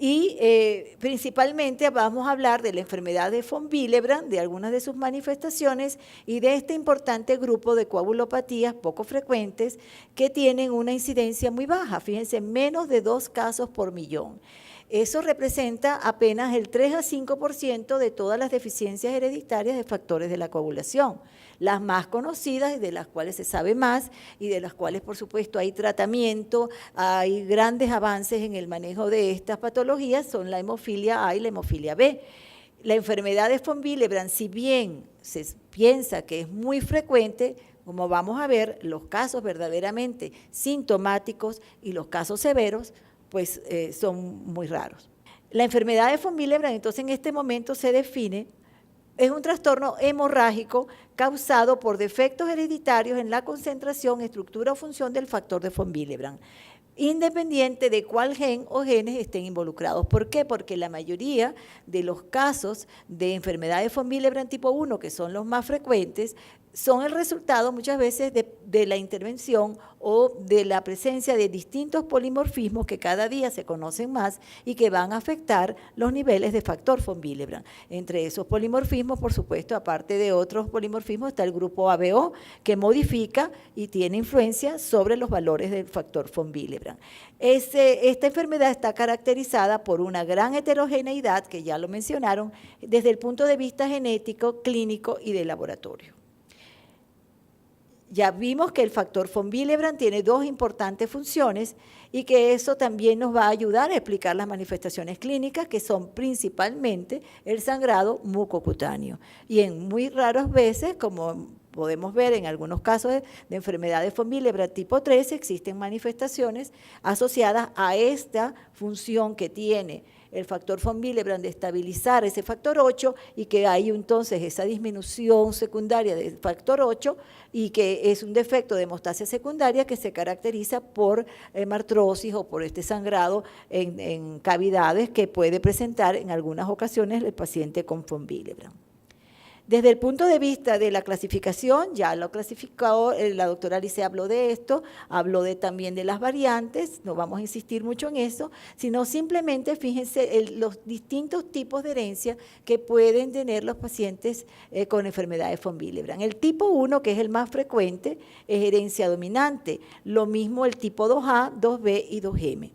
Y principalmente vamos a hablar de la enfermedad de von Willebrand, de algunas de sus manifestaciones y de este importante grupo de coagulopatías poco frecuentes que tienen una incidencia muy baja, fíjense, menos de 2 casos por millón. Eso representa apenas el 3 a 5% de todas las deficiencias hereditarias de factores de la coagulación. Las más conocidas y de las cuales se sabe más y de las cuales, por supuesto, hay tratamiento, hay grandes avances en el manejo de estas patologías, son la hemofilia A y la hemofilia B. La enfermedad de von Willebrand, si bien se piensa que es muy frecuente, como vamos a ver, los casos verdaderamente sintomáticos y los casos severos, pues son muy raros. La enfermedad de von Willebrand, entonces, en este momento se define, es un trastorno hemorrágico causado por defectos hereditarios en la concentración, estructura o función del factor de von Willebrand, independiente de cuál gen o genes estén involucrados. ¿Por qué? Porque la mayoría de los casos de enfermedad de von Willebrand tipo 1, que son los más frecuentes, son el resultado muchas veces de la intervención o de la presencia de distintos polimorfismos que cada día se conocen más y que van a afectar los niveles de factor von Willebrand. Entre esos polimorfismos, por supuesto, aparte de otros polimorfismos, está el grupo ABO, que modifica y tiene influencia sobre los valores del factor von Willebrand. Esta enfermedad está caracterizada por una gran heterogeneidad, que ya lo mencionaron, desde el punto de vista genético, clínico y de laboratorio. Ya vimos que el factor von Willebrand tiene 2 importantes funciones y que eso también nos va a ayudar a explicar las manifestaciones clínicas, que son principalmente el sangrado mucocutáneo. Y en muy raras veces, como podemos ver en algunos casos de enfermedades von Willebrand tipo 3, existen manifestaciones asociadas a esta función que tiene el factor von Willebrand de estabilizar ese factor 8 y que hay entonces esa disminución secundaria del factor 8 y que es un defecto de hemostasia secundaria que se caracteriza por hemartrosis o por este sangrado en cavidades que puede presentar en algunas ocasiones el paciente con von Willebrand. Desde el punto de vista de la clasificación, ya lo clasificó, la doctora Alice habló de esto, habló también de las variantes, no vamos a insistir mucho en eso, sino simplemente fíjense los distintos tipos de herencia que pueden tener los pacientes con enfermedades von Willebrand. El tipo 1, que es el más frecuente, es herencia dominante, lo mismo el tipo 2A, 2B y 2M.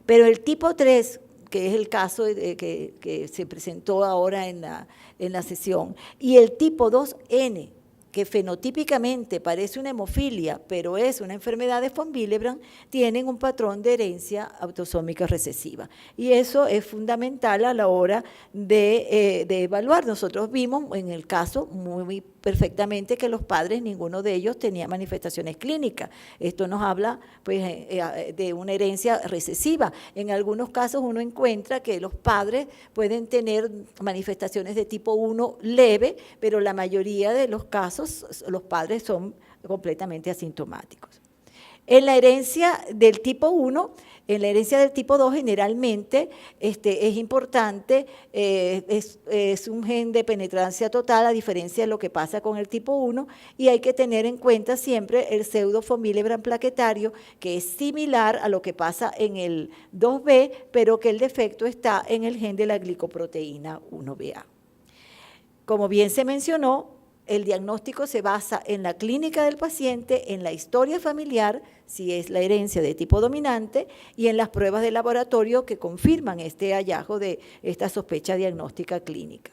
Pero el tipo 3, que es el caso que se presentó ahora en la sesión, y el tipo 2N, que fenotípicamente parece una hemofilia, pero es una enfermedad de von Willebrand, tienen un patrón de herencia autosómica recesiva. Y eso es fundamental a la hora de evaluar. Nosotros vimos en el caso muy perfectamente que los padres, ninguno de ellos tenía manifestaciones clínicas. Esto nos habla pues, de una herencia recesiva. En algunos casos uno encuentra que los padres pueden tener manifestaciones de tipo 1 leve, pero la mayoría de los casos los padres son completamente asintomáticos. En la herencia del tipo 1, en la herencia del tipo 2 generalmente es importante, es un gen de penetrancia total a diferencia de lo que pasa con el tipo 1 y hay que tener en cuenta siempre el pseudo von Willebrand plaquetario que es similar a lo que pasa en el 2B, pero que el defecto está en el gen de la glicoproteína 1BA. Como bien se mencionó, el diagnóstico se basa en la clínica del paciente, en la historia familiar, si es la herencia de tipo dominante, y en las pruebas de laboratorio que confirman este hallazgo de esta sospecha diagnóstica clínica.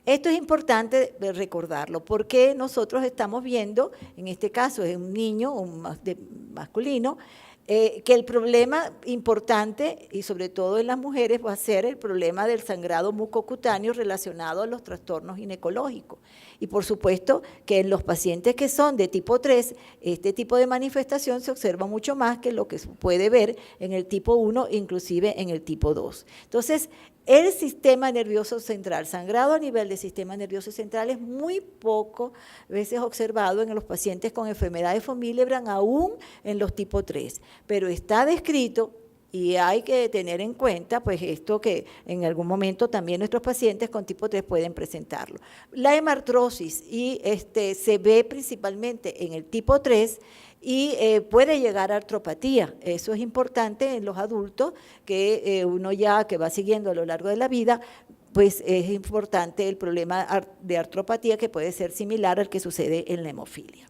Esto es importante recordarlo, porque nosotros estamos viendo, en este caso es un niño, un masculino, que el problema importante, y sobre todo en las mujeres, va a ser el problema del sangrado mucocutáneo relacionado a los trastornos ginecológicos. Y por supuesto que en los pacientes que son de tipo 3, este tipo de manifestación se observa mucho más que lo que se puede ver en el tipo 1, inclusive en el tipo 2. Entonces, el sistema nervioso central, sangrado a nivel del sistema nervioso central es muy poco veces observado en los pacientes con enfermedades von Willebrand, aún en los tipo 3, pero está descrito Y hay que tener en cuenta, pues, esto que en algún momento también nuestros pacientes con tipo 3 pueden presentarlo. La hemartrosis se ve principalmente en el tipo 3 y puede llegar a artropatía. Eso es importante en los adultos, que uno ya que va siguiendo a lo largo de la vida, pues es importante el problema de artropatía, que puede ser similar al que sucede en la hemofilia.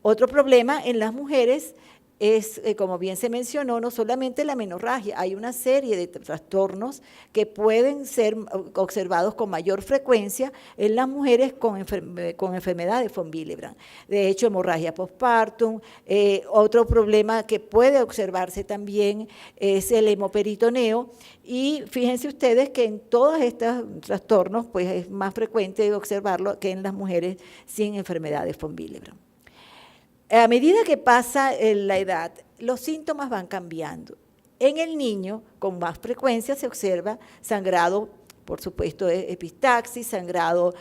Otro problema en las mujeres es, como bien se mencionó, no solamente la menorragia, hay una serie de trastornos que pueden ser observados con mayor frecuencia en las mujeres con enfermedad de von Willebrand. De hecho, hemorragia postpartum, otro problema que puede observarse también es el hemoperitoneo, y fíjense ustedes que en todos estos trastornos pues es más frecuente observarlo que en las mujeres sin enfermedad de von Willebrand. A medida que pasa la edad, los síntomas van cambiando. En el niño, con más frecuencia, se observa sangrado, por supuesto, epistaxis, sangrado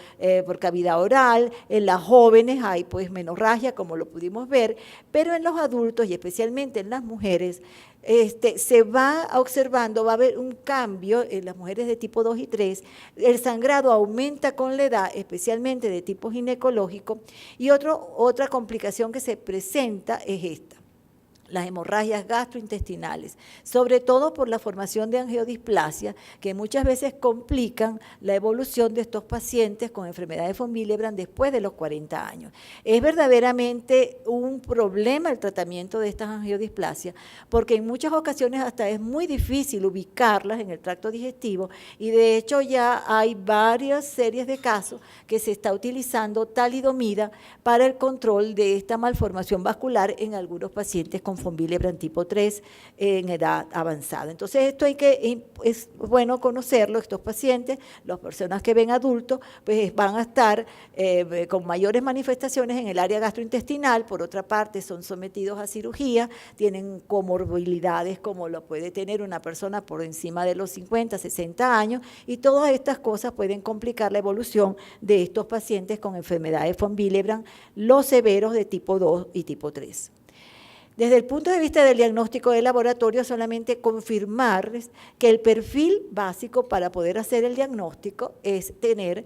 por cavidad oral. En las jóvenes hay pues menorragia, como lo pudimos ver, pero en los adultos y especialmente en las mujeres, se va observando, va a haber un cambio en las mujeres de tipo 2 y 3, el sangrado aumenta con la edad, especialmente de tipo ginecológico, y otra complicación que se presenta es esta: las hemorragias gastrointestinales, sobre todo por la formación de angiodisplasia, que muchas veces complican la evolución de estos pacientes con enfermedad de von Willebrand después de los 40 años. Es verdaderamente un problema el tratamiento de estas angiodisplasias, porque en muchas ocasiones hasta es muy difícil ubicarlas en el tracto digestivo, y de hecho ya hay varias series de casos que se está utilizando talidomida para el control de esta malformación vascular en algunos pacientes con von Willebrand tipo 3 en edad avanzada. Entonces es bueno conocerlo, estos pacientes, las personas que ven adultos, pues van a estar con mayores manifestaciones en el área gastrointestinal. Por otra parte, son sometidos a cirugía, tienen comorbilidades como lo puede tener una persona por encima de los 50, 60 años, y todas estas cosas pueden complicar la evolución de estos pacientes con enfermedades von Willebrand, los severos de tipo 2 y tipo 3. Desde el punto de vista del diagnóstico de laboratorio, solamente confirmarles que el perfil básico para poder hacer el diagnóstico es tener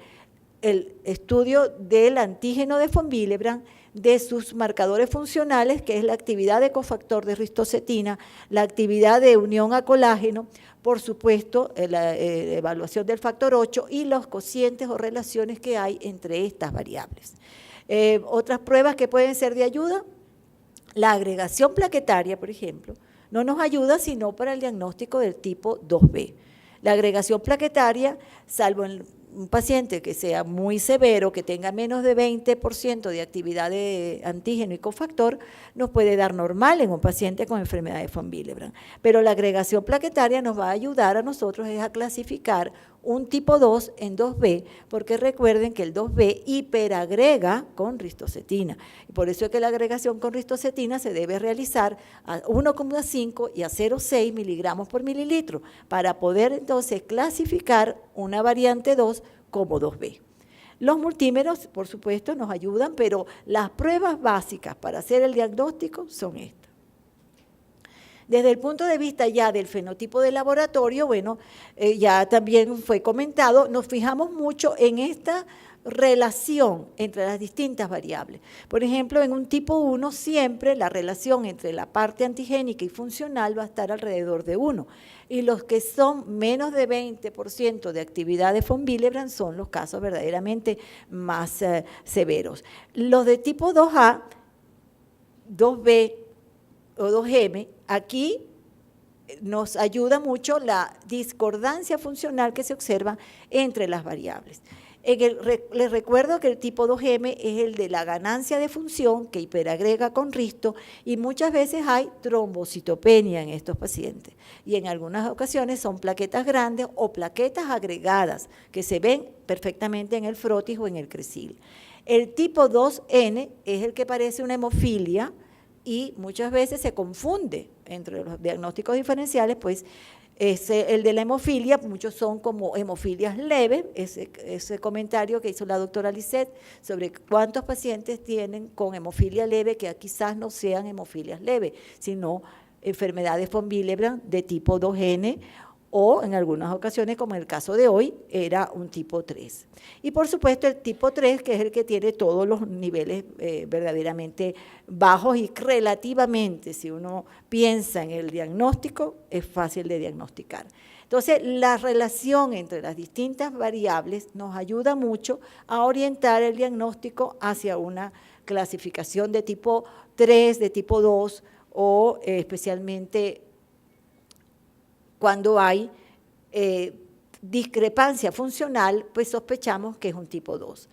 el estudio del antígeno de von Willebrand, de sus marcadores funcionales, que es la actividad de cofactor de ristocetina, la actividad de unión a colágeno, por supuesto, la evaluación del factor 8 y los cocientes o relaciones que hay entre estas variables. Otras pruebas que pueden ser de ayuda: la agregación plaquetaria, por ejemplo, no nos ayuda sino para el diagnóstico del tipo 2B. La agregación plaquetaria, salvo en un paciente que sea muy severo, que tenga menos de 20% de actividad de antígeno y cofactor, nos puede dar normal en un paciente con enfermedad de von Willebrand. Pero la agregación plaquetaria nos va a ayudar a nosotros a clasificar un tipo 2 en 2B, porque recuerden que el 2B hiperagrega con ristocetina. Y por eso es que la agregación con ristocetina se debe realizar a 1,5 y a 0,6 miligramos por mililitro, para poder entonces clasificar una variante 2 como 2B. Los multímeros, por supuesto, nos ayudan, pero las pruebas básicas para hacer el diagnóstico son estas. Desde el punto de vista ya del fenotipo de laboratorio, bueno, ya también fue comentado, nos fijamos mucho en esta relación entre las distintas variables. Por ejemplo, en un tipo 1 siempre la relación entre la parte antigénica y funcional va a estar alrededor de 1, y los que son menos de 20% de actividad de von Willebrand son los casos verdaderamente más severos. Los de tipo 2A, 2B o 2M, aquí nos ayuda mucho la discordancia funcional que se observa entre las variables. Les recuerdo que el tipo 2M es el de la ganancia de función, que hiperagrega con risto, y muchas veces hay trombocitopenia en estos pacientes. Y en algunas ocasiones son plaquetas grandes o plaquetas agregadas, que se ven perfectamente en el frotis o en el cresil. El tipo 2N es el que parece una hemofilia, y muchas veces se confunde entre los diagnósticos diferenciales, pues es el de la hemofilia, muchos son como hemofilias leves, ese comentario que hizo la doctora Lisset sobre cuántos pacientes tienen con hemofilia leve que quizás no sean hemofilias leves, sino enfermedades von Willebrand de tipo 2N o en algunas ocasiones, como en el caso de hoy, era un tipo 3. Y por supuesto el tipo 3, que es el que tiene todos los niveles verdaderamente bajos y relativamente, si uno piensa en el diagnóstico, es fácil de diagnosticar. Entonces, la relación entre las distintas variables nos ayuda mucho a orientar el diagnóstico hacia una clasificación de tipo 3, de tipo 2 o especialmente cuando hay discrepancia funcional, pues sospechamos que es un tipo 2.